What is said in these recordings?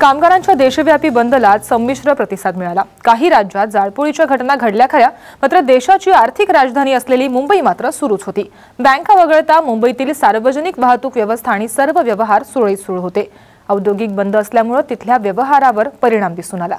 कामगारांच्या देशव्यापी बंदला संमिश्र प्रतिसाद मिळाला। काही राज्यात जाळपोळीच्या घटना घडल्या खऱ्या, मात्र देशाची आर्थिक राजधानी असलेली मुंबई मात्र सुरूच होती। बँका वगळता मुंबईतील सार्वजनिक वाहतूक व्यवस्था आणि सर्व व्यवहार सुरळीत सुरू होते। औद्योगिक बंद असल्यामुळे तिथल्या व्यवहारावर परिणाम दिसून आला।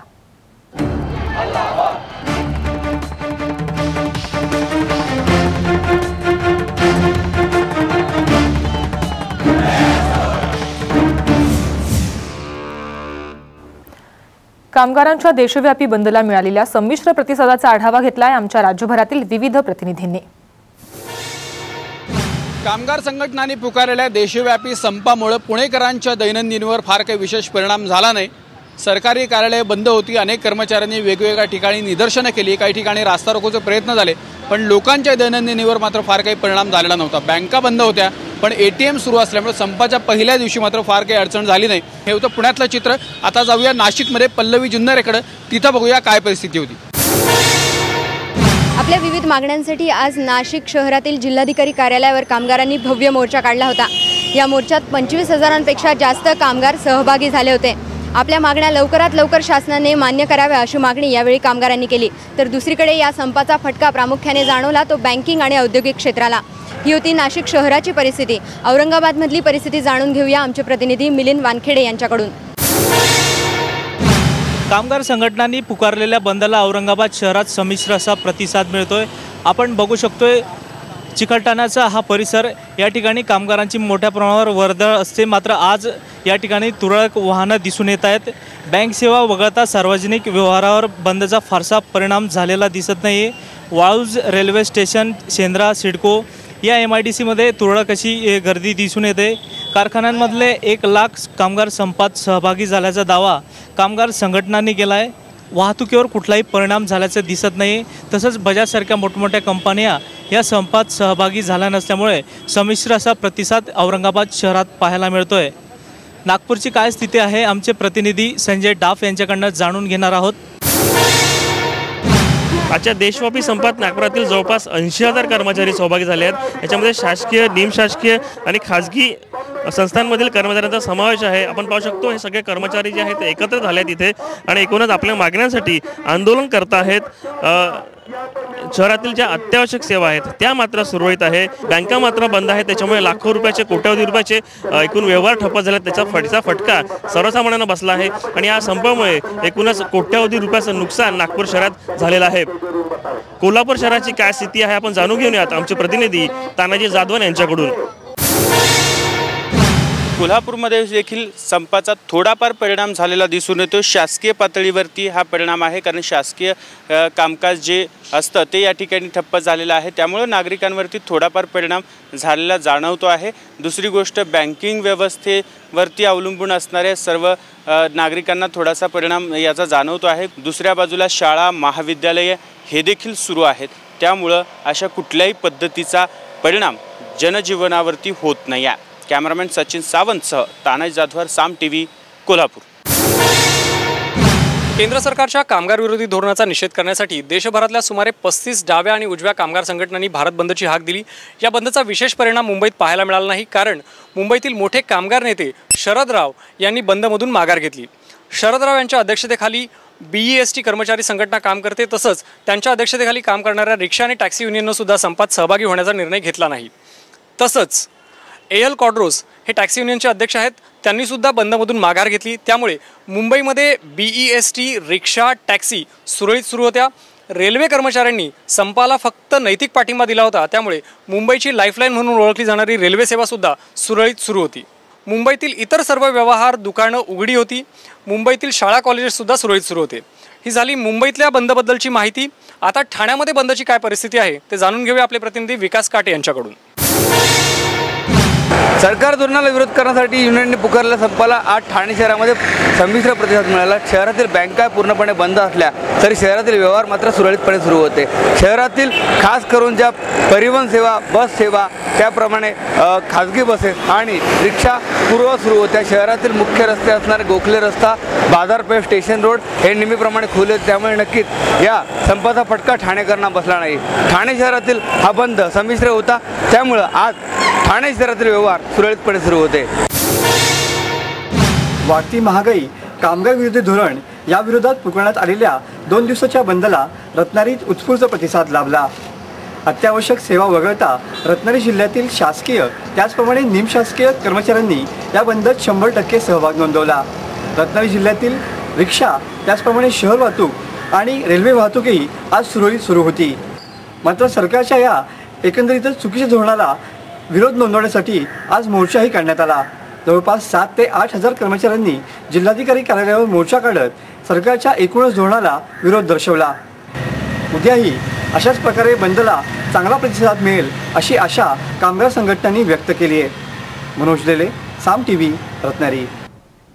कामगारांच्या देशव्यापी बंदला मिळालेल्या संमिश्र प्रतिसादाचा आढावा घेतलाय आमच्या राज्यभरातील विविध प्रतिनिधींनी। कामगार संघटनांनी पुकारलेल्या देशव्यापी संपामुळे पुणेकरांच्या दैनंदिनीवर फार काही विशेष परिणाम झाला नाही। सरकारी कार्यालये बंद होती, अनेक कर्मचाऱ्यांनी वेगवेगळ्या ठिकाणी निदर्शनं केली, काही ठिकाणी रास्ता रोकोचे प्रयत्न झाले, पण लोकांच्या दैनंदिनीवर मात्र फार काही परिणाम झालेला नव्हता। बँका बंद होत्या, पण एटीएम सुरू असल्यामुळे संपाच्या पहिल्या दिवशी मात्र फार काही अडचण झाली नाही। हे होतं पुण्यातलं चित्र। आता जाऊया नाशिकमध्ये पल्लवी जुन्नरेकडे, तिथं बघूया काय परिस्थिती होती। आपल्या विविध मागण्यांसाठी आज नाशिक शहरातील जिल्हाधिकारी कार्यालयावर कामगारांनी भव्य मोर्चा काढला होता। या मोर्चात 25,000पेक्षा जास्त कामगार सहभागी झाले होते। आपल्या मागण्या लवकरात लवकर शासनाने मान्य कराव्या अशी मागणी यावेळी कामगारांनी केली। तर दुसरीकडे या संपाचा फटका प्रामुख्याने जाणवला तो बँकिंग आणि औद्योगिक क्षेत्राला। ही होती नाशिक शहराची परिस्थिती। औरंगाबादमधली परिस्थिती जाणून घेऊया आमचे प्रतिनिधी मिलिंद वानखेडे यांच्याकडून। कामगार संघटनांनी पुकारलेल्या बंदला औरंगाबाद शहरात संमिश्र असा प्रतिसाद मिळतोय। आपण बघू शकतोय चिकलठाण्याचा हा परिसर, या ठिकाणी कामगारांची मोठ्या प्रमाणावर वर्दळ असते, मात्र आज या ठिकाणी तुरळक वाहनं दिसून येत आहेत। बँक सेवा वगळता सार्वजनिक व्यवहारावर बंदचा फारसा परिणाम झालेला दिसत नाही। वाळूज रेल्वे स्टेशन, शेंद्रा, सिडको या MIDCमध्ये तुरळक अशी गर्दी दिसून येते। कारखान्यांमधले 1 लाख कामगार संपात सहभागी झाल्याचा दावा कामगार संघटनांनी केला आहे। वाहतुकीवर कुठलाही परिणाम झाल्याचं दिसत नाही। तसंच बजाजसारख्या मोठमोठ्या कंपन्या या संपात सहभागी झाल्या नसल्यामुळे संमिश्र असा प्रतिसाद औरंगाबाद शहरात पाहायला मिळतोय। नागपूरची काय स्थिती आहे आमचे प्रतिनिधी संजय डाफ यांच्याकडून जाणून घेणार आहोत। आजच्या देशव्यापी संपात नागपुरातील जवळपास 80,000 कर्मचारी सहभागी झाले आहेत। याच्यामध्ये शासकीय, निमशासकीय आणि खाजगी संस्थांमधील कर्मचाऱ्यांचा समावेश आहे। आपण पाहू शकतो हे सगळे कर्मचारी जे आहेत ते एकत्र झाले आहेत इथे आणि एकूणच आपल्या मागण्यांसाठी आंदोलन करत आहेत। शहरातील ज्या अत्यावश्यक सेवा आहेत त्या मात्र सुरळीत आहे, बँका मात्र बंद आहेत। त्याच्यामुळे लाखो रुपयाचे, कोट्यावधी रुपयाचे एकूण व्यवहार ठप्प झाले। त्याचा फटका सर्वसामान्यांना बसला आहे आणि या संपामुळे एकूणच कोट्यावधी रुपयाचं नुकसान नागपूर शहरात झालेलं आहे। कोल्हापूर शहराची काय स्थिती आहे आपण जाणून घेऊयात आमचे प्रतिनिधी तानाजी जाधवन यांच्याकडून। कोल्हापूरमध्ये देखील संपाचा थोडाफार परिणाम झालेला दिसून येतो। शासकीय पातळीवरती हा परिणाम आहे, कारण शासकीय कामकाज जे असतं ते या ठिकाणी ठप्प झालेलं आहे, त्यामुळे नागरिकांवरती थोडाफार परिणाम झालेला जाणवतो आहे। दुसरी गोष्ट, बँकिंग व्यवस्थेवरती अवलंबून असणाऱ्या सर्व नागरिकांना थोडासा परिणाम याचा जाणवतो आहे। दुसऱ्या बाजूला शाळा, महाविद्यालये हे देखील सुरू आहेत, त्यामुळं अशा कुठल्याही पद्धतीचा परिणाम जनजीवनावरती होत नाही आहे। कॅमेरामॅन सचिन सावंतसह तानाजी जाधवर, साम TV, कोल्हापूर। केंद्र सरकारच्या कामगार विरोधी धोरणाचा निषेध करण्यासाठी देशभरातल्या सुमारे 35 डाव्या आणि उजव्या कामगार संघटनांनी भारत बंदची हाक दिली। या बंदचा विशेष परिणाम मुंबईत पाहायला मिळाला नाही, कारण मुंबईतील मोठे कामगार नेते शरद राव यांनी बंदमधून माघार घेतली। शरद राव यांच्या अध्यक्षतेखाली BEST कर्मचारी संघटना काम करते, तसंच त्यांच्या अध्यक्षतेखाली काम करणाऱ्या रिक्षा आणि टॅक्सी युनियननं सुद्धा संपात सहभागी होण्याचा निर्णय घेतला नाही। तसंच AL कॉड्रोस हे टॅक्सी युनियनचे अध्यक्ष आहेत, त्यांनी सुद्धा बंदमधून माघार घेतली। त्यामुळे मुंबईमध्ये BEST, रिक्षा, टॅक्सी सुरळीत सुरू होत्या। रेल्वे कर्मचाऱ्यांनी संपाला फक्त नैतिक पाठिंबा दिला होता, त्यामुळे मुंबईची लाईफलाईन म्हणून ओळखली जाणारी रेल्वे सेवा सुद्धा सुरळीत सुरू होती। मुंबईतील इतर सर्व व्यवहार, दुकानं उघडी होती। मुंबईतील शाळा, कॉलेजेस सुद्धा सुरळीत सुरू होते। ही झाली मुंबईतल्या बंदबद्दलची माहिती। आता ठाण्यामध्ये बंदची काय परिस्थिती आहे ते जाणून घेऊया आपले प्रतिनिधी विकास काटे यांच्याकडून। सरकार धोरणाला विरोध करण्यासाठी युनियनने पुकारलेल्या संपाला आज ठाणे शहरामध्ये संमिश्र प्रतिसाद मिळाला। शहरातील बँका पूर्णपणे बंद असल्या तरी शहरातील व्यवहार मात्र सुरळीतपणे सुरू होते। शहरातील खास करून ज्या परिवहन सेवा, बस सेवा, त्याप्रमाणे खाजगी बसेस आणि रिक्षा पूर्व सुरू होत्या। शहरातील मुख्य रस्ते असणारे गोखले रस्ता, बाजारपेठ, स्टेशन रोड हे नेहमीप्रमाणे खुले, त्यामुळे नक्कीच या संपाचा फटका ठाणेकरांना बसला नाही। ठाणे शहरातील हा बंद संमिश्र होता, त्यामुळे आज ठाणे शहरातील व्यवहार सुरळीतपणे सुरू होते। वाढती महागाई कामगार विरोधी धोरण या विरोधात पुकारण्यात आलेल्या 2 दिवसाच्या बंदला रत्नागिरीत उत्स्फूर्त प्रतिसाद लाभला। अत्यावश्यक सेवा वगळता रत्नागिरी जिल्ह्यातील शासकीय त्याचप्रमाणे निमशासकीय कर्मचाऱ्यांनी या बंदत 100% सहभाग नोंदवला। रत्नागिरी जिल्ह्यातील रिक्षा त्याचप्रमाणे शहर वाहतूक आणि रेल्वे वाहतूकही आज सुरळीत सुरू होती। मात्र सरकारच्या या एकंदरीतच चुकीच्या धोरणाला विरोध नोंदवण्यासाठी आज मोर्चाही काढण्यात आला। जवळपास 7 ते 8 हजार कर्मचाऱ्यांनी जिल्हाधिकारी कार्यालयावर मोर्चा काढत सरकारच्या एकूणच धोरणाला विरोध दर्शवला। उद्याही अशाच प्रकारे बंदला चांगला प्रतिसाद मिळेल अशी आशा कामगार संघटनांनी व्यक्त केली आहे। मनोज लेले, साम टीव्ही, रत्नागिरी।